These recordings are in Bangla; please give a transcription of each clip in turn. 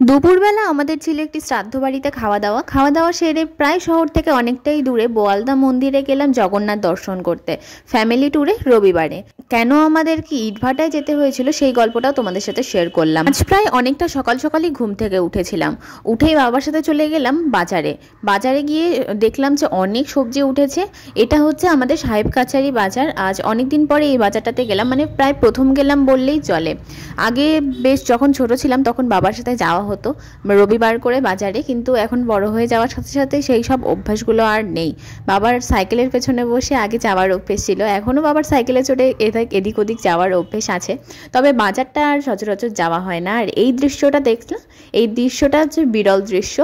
দুপুরবেলা আমাদের ছিল একটি শ্রাদ্ধ বাড়িতে খাওয়া দাওয়া সেরে প্রায় শহর থেকে অনেকটাই দূরে বোয়ালদা মন্দিরে গেলাম জগন্নাথ দর্শন করতে ফ্যামিলি ট্যুরে রবিবারে। কেন আমাদেরকে ইটভাটায় যেতে হয়েছিল সেই গল্পটাও তোমাদের সাথে শেয়ার করলাম। আজ প্রায় অনেকটা সকাল সকালই ঘুম থেকে উঠেছিলাম, উঠেই বাবার সাথে চলে গেলাম বাজারে গিয়ে দেখলাম যে অনেক সবজি উঠেছে। এটা হচ্ছে আমাদের সাহেব কাছারি বাজার। আজ অনেকদিন পরে এই বাজারটাতে গেলাম, মানে প্রায় প্রথম গেলাম বললেই চলে। আগে বেশ যখন ছোট ছিলাম তখন বাবার সাথে যাওয়া হতো রবিবার করে বাজারে, কিন্তু এখন বড় হয়ে যাওয়ার সাথে সাথে সেই সব অভ্যাসগুলো আর নেই। বাবার সাইকেলের পেছনে বসে আগে যাওয়ার অভ্যেস ছিল, এখনও বাবার সাইকেলে চড়ে এদিক ওদিক যাওয়ার অভ্যেস আছে, তবে বাজারটা আর সচরাচর যাওয়া হয় না। আর এই দৃশ্যটা দেখলাম, এই দৃশ্যটা হচ্ছে বিরল দৃশ্য,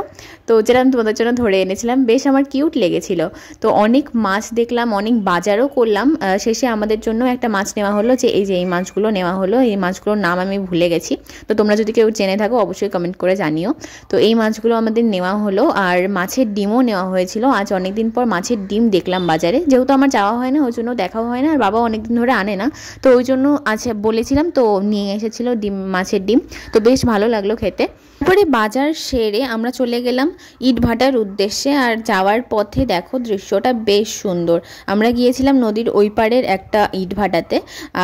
তো যেটা আমি তোমাদের জন্য ধরে এনেছিলাম, বেশ আমার কিউট লেগেছিল। তো অনেক মাছ দেখলাম, অনেক বাজারও করলাম। শেষে আমাদের জন্য একটা মাছ নেওয়া হলো, যে এই মাছগুলো নেওয়া হলো। এই মাছগুলোর নাম আমি ভুলে গেছি, তো তোমরা যদি কেউ জেনে থাকো অবশ্যই কমেন্ট করে জানিও। তো এই মাছগুলো আমাদের নেওয়া হলো, আর মাছের ডিমও নেওয়া হয়েছিল। আজ অনেকদিন পর মাছের ডিম দেখলাম বাজারে, যেহেতু আমার যাওয়া হয় না ওই জন্য দেখাও হয় না, আর বাবা অনেকদিন ধরে আনে না, তো ওই জন্য আচ্ছা বলেছিলাম, তো নিয়ে এসেছিলো মাছের ডিম, তো বেশ ভালো লাগলো খেতে। তারপরে বাজার সেরে আমরা চলে গেলাম ইটভাটার উদ্দেশ্যে। আর যাওয়ার পথে দেখো দৃশ্যটা বেশ সুন্দর। আমরা গিয়েছিলাম নদীর ওই পাড়ের একটা ইটভাটাতে,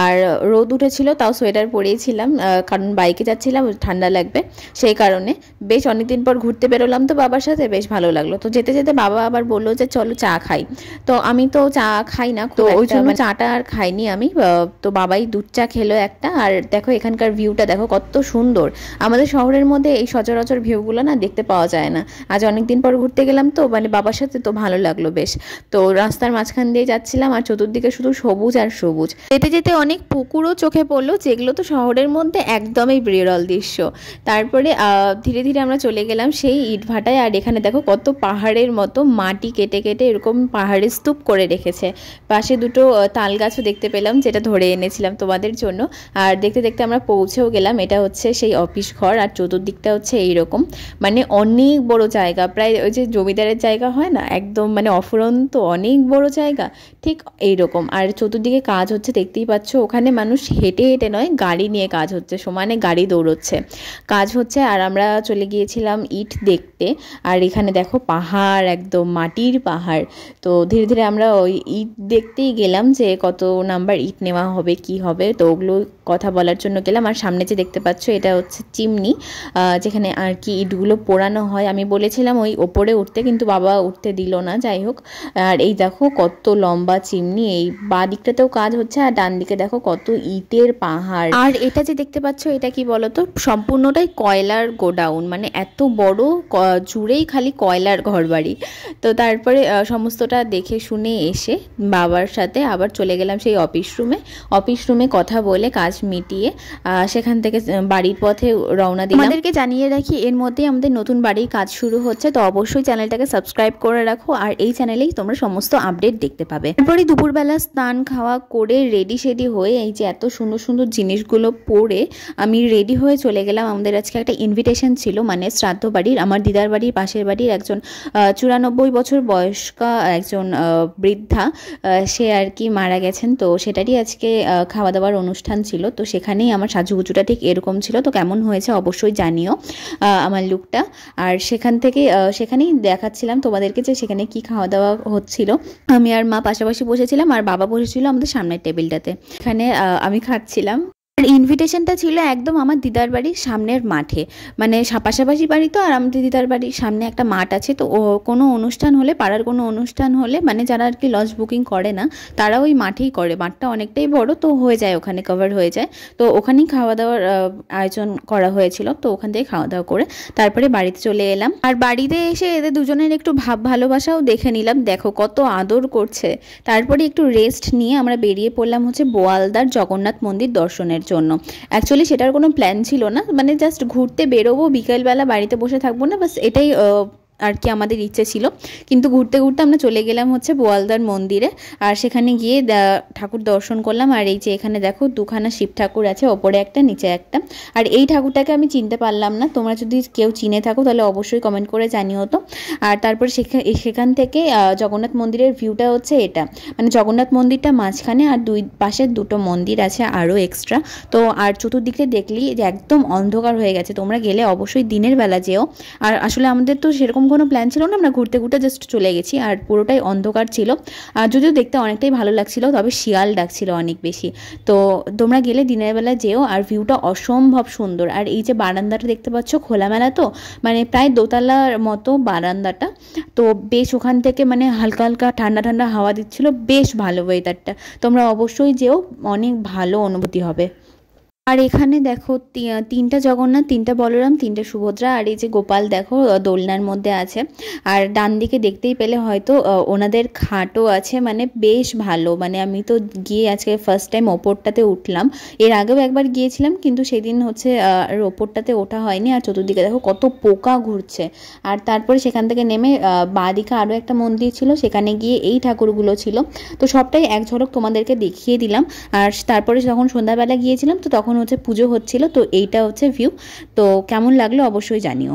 আর রোদ উঠেছিল তাও সোয়েটার পরেছিলাম, কারণ বাইকে যাচ্ছিলাম ঠান্ডা লাগবে সেই কারণে। বেশ অনেকদিন পর ঘুরতে বেরোলাম তো বাবার সাথে, বেশ ভালো লাগলো। তো যেতে যেতে বাবা আবার বললো যে চলো চা খাই, তো আমি তো চা খাই না, তো ওই জন্য চাটা আর খাইনি আমি। তো বাবাই দুধ চা খেলো একটা। আর দেখো এখানকার ভিউটা দেখো কত সুন্দর। আমাদের শহরের মধ্যে এই সচরাচর ভিউগুলো না দেখতে পাওয়া যায় না। আজ অনেকদিন পর ঘুরতে গেলাম তো, মানে বাবার সাথে, তো ভালো লাগলো বেশ। তো রাস্তার মাঝখান দিয়ে যাচ্ছিলাম, আর চতুর্দিকে শুধু সবুজ আর সবুজ। যেতে যেতে অনেক পুকুরও চোখে পড়লো, যেগুলো তো শহরের মধ্যে একদমই বিরল দৃশ্য। তারপরে ধীরে ধীরে আমরা চলে গেলাম সেই ইটভাটায়। আর এখানে দেখো কত পাহাড়ের মতো মাটি কেটে কেটে এরকম পাহাড়ের স্তূপ করে রেখেছে। পাশে দুটো তাল গাছও দেখতে পেলাম, যেটা ধরে এনেছিলাম তোমাদের জন্য। আর দেখতে দেখতে আমরা পৌঁছেও গেলাম। এটা হচ্ছে সেই অফিস ঘর, আর চতুর্দিকটা হচ্ছে এইরকম, মানে অনেক বড় জায়গা, প্রায় ওই যে জমিদারের জায়গা হয় না একদম, মানে অফুরন্ত অনেক বড় জায়গা, ঠিক এইরকম। আর চতুর্দিকে কাজ হচ্ছে দেখতেই পাচ্ছ। ওখানে মানুষ হেঁটে হেঁটে নয়, গাড়ি নিয়ে কাজ হচ্ছে, সমানে গাড়ি দৌড়চ্ছে, কাজ হচ্ছে। আর আমরা চলে গিয়েছিলাম ইট দেখতে। আর এখানে দেখো পাহাড়, একদম মাটির পাহাড়। তো ধীরে ধীরে আমরা ওই ইট দেখতেই গেলাম, যে কত নাম্বার ইট নেওয়া হবে কি হবে, তো ওগুলো কথা বলার জন্য গেলাম। আর সামনে যে দেখতে পাচ্ছ এটা হচ্ছে চিমনি, যেখানে আর কি ইটগুলো পোড়ানো হয়। আমি বলেছিলাম ওই ওপরে উঠতে, কিন্তু বাবা উঠতে দিল না, যাই হোক। আর এই দেখো কত লম্বা চিমনি, এই বাঁ দিকটাতেও কাজ হচ্ছে, আর ডান দিকে দেখো কত ইটের পাহাড়। আর এটা যে দেখতে পাচ্ছ এটা কি বলতো, সম্পূর্ণটাই কয়লার গোডাউন, মানে এত বড় জুড়েই খালি কয়লার ঘরবাড়ি। তো তারপরে সমস্তটা দেখে শুনে এসে বাবার সাথে আবার চলে গেলাম সেই অফিস রুমে কথা বলে কাজ মিটিয়ে সেখান থেকে বাড়ির পথে রওনা দিলাম। আমাদেরকে জানিয়ে রাখি এর মধ্যে আমাদের নতুন বাড়ির কাজ শুরু হচ্ছে, তো অবশ্যই চ্যানেলটাকে সাবস্ক্রাইব করে রাখো, আর এই চ্যানেলেই তোমরা সমস্ত আপডেট দেখতে পাবে। তারপরে দুপুরবেলা স্নান খাওয়া করে রেডি হয়ে, এই যে এত সুন্দর সুন্দর জিনিসগুলো পরে আমি রেডি হয়ে চলে গেলাম। আমাদের আজকে একটা ইনভিটেশন ছিল, মানে শ্রাদ্ধ বাড়ির, আমার দিদার বাড়ির পাশের বাড়ির একজন 94 বছর বয়স্কা একজন বৃদ্ধা, সে আর কি মারা গেছেন, তো সেটারই আজকে খাওয়া দাওয়ার অনুষ্ঠান ছিল। তো সেখানেই আমার সাজুগুজুটা ঠিক এরকম ছিল, তো কেমন হয়েছে অবশ্যই জানিও আমার লুকটা। আর সেখানেই দেখাচ্ছিলাম তোমাদেরকে যে সেখানে কি খাওয়া দাওয়া হচ্ছিল। আমি আর মা পাশাপাশি বসেছিলাম, আর বাবা বসেছিল আমাদের সামনের টেবিলটাতে। এখানে আমি খাচ্ছিলাম। আর ইনভিটেশনটা ছিল একদম আমার দিদার বাড়ির সামনের মাঠে, মানে পাশাপাশি বাড়ি তো, আর আমাদের দিদার বাড়ির সামনে একটা মাঠ আছে। তো কোনো অনুষ্ঠান হলে, পাড়ার কোনো অনুষ্ঠান হলে, মানে যারা আর কি লজ বুকিং করে না তারা ওই মাঠেই করে। মাঠটা অনেকটাই বড়, তো হয়ে যায়, ওখানে কভার হয়ে যায়। তো ওখানেই খাওয়া দাওয়ার আয়োজন করা হয়েছিল, তো ওখান থেকে খাওয়া দাওয়া করে তারপরে বাড়িতে চলে এলাম। আর বাড়িতে এসে এদের দুজনের একটু ভালোবাসাও দেখে নিলাম, দেখো কত আদর করছে। তারপরে একটু রেস্ট নিয়ে আমরা বেরিয়ে পড়লাম হচ্ছে বোয়ালদার জগন্নাথ মন্দির দর্শনের জন্য। অ্যাকচুয়ালি সেটার কোনো প্ল্যান ছিল না, মানে জাস্ট ঘুরতে বেরোবো, বিকেলবেলা বাড়িতে বসে থাকবো না, বাস এটাই আর কি আমাদের ইচ্ছে ছিল। কিন্তু ঘুরতে ঘুরতে আমরা চলে গেলাম হচ্ছে বোয়ালদার মন্দিরে, আর সেখানে গিয়ে ঠাকুর দর্শন করলাম। আর এই যে এখানে দেখো দুখানা শিব ঠাকুর আছে, ওপরে একটা নিচে একটা। আর এই ঠাকুরটাকে আমি চিনতে পারলাম না, তোমরা যদি কেউ চিনে থাকো তাহলে অবশ্যই কমেন্ট করে জানিও তো। আর তারপর সেখান থেকে জগন্নাথ মন্দিরের ভিউটা হচ্ছে এটা, মানে জগন্নাথ মন্দিরটা মাঝখানে আর দুই পাশে দুটো মন্দির আছে আরও এক্সট্রা। তো আর চতুর্দিকে দেখলি যে একদম অন্ধকার হয়ে গেছে, তোমরা গেলে অবশ্যই দিনের বেলা যেও। আর আসলে আমাদের তো সেরকম কোনো প্ল্যান ছিল না, আমরা ঘুরতে ঘুরতে জাস্ট চলে গেছি, আর পুরোটাই অন্ধকার ছিল। আর যদিও দেখতে অনেকটাই ভালো লাগছিল, তবে শিয়াল ডাকছিল অনেক বেশি। তো তোমরা গেলে দিনের বেলা যেও, আর ভিউটা অসম্ভব সুন্দর। আর এই যে বারান্দাটা দেখতে পাচ্ছ খোলামেলা, তো মানে প্রায় দোতলার মতো বারান্দাটা, তো বেশ ওখান থেকে মানে হালকা হালকা ঠান্ডা ঠান্ডা হাওয়া দিচ্ছিল, বেশ ভালো ওয়েদারটা। তোমরা অবশ্যই যেও, অনেক ভালো অনুভূতি হবে। আর এখানে দেখো তিনটা জগন্নাথ, তিনটা বলরাম, তিনটা সুভদ্রা, আর এই যে গোপাল দেখো দোলনার মধ্যে আছে। আর ডান দিকে দেখতেই পেলে হয়তো ওনাদের খাটও আছে, মানে বেশ ভালো। মানে আমি তো গিয়ে আজকে ফার্স্ট টাইম ওপরটাতে উঠলাম, এর আগেও একবার গিয়েছিলাম কিন্তু সেদিন হচ্ছে ওপরটাতে ওঠা হয়নি। আর চতুর্দিকে দেখো কত পোকা ঘুরছে। আর তারপরে সেখান থেকে নেমে বাঁদিকে আরও একটা মন্দির ছিল, সেখানে গিয়ে এই ঠাকুরগুলো ছিল। তো সবটাই এক ঝলক তোমাদেরকে দেখিয়ে দিলাম। আর তারপরে যখন সন্ধ্যাবেলা গিয়েছিলাম তো তখন হচ্ছে পুজো হচ্ছিল। তো এইটা হচ্ছে ভিউ। তো কেমন লাগলো অবশ্যই জানিও।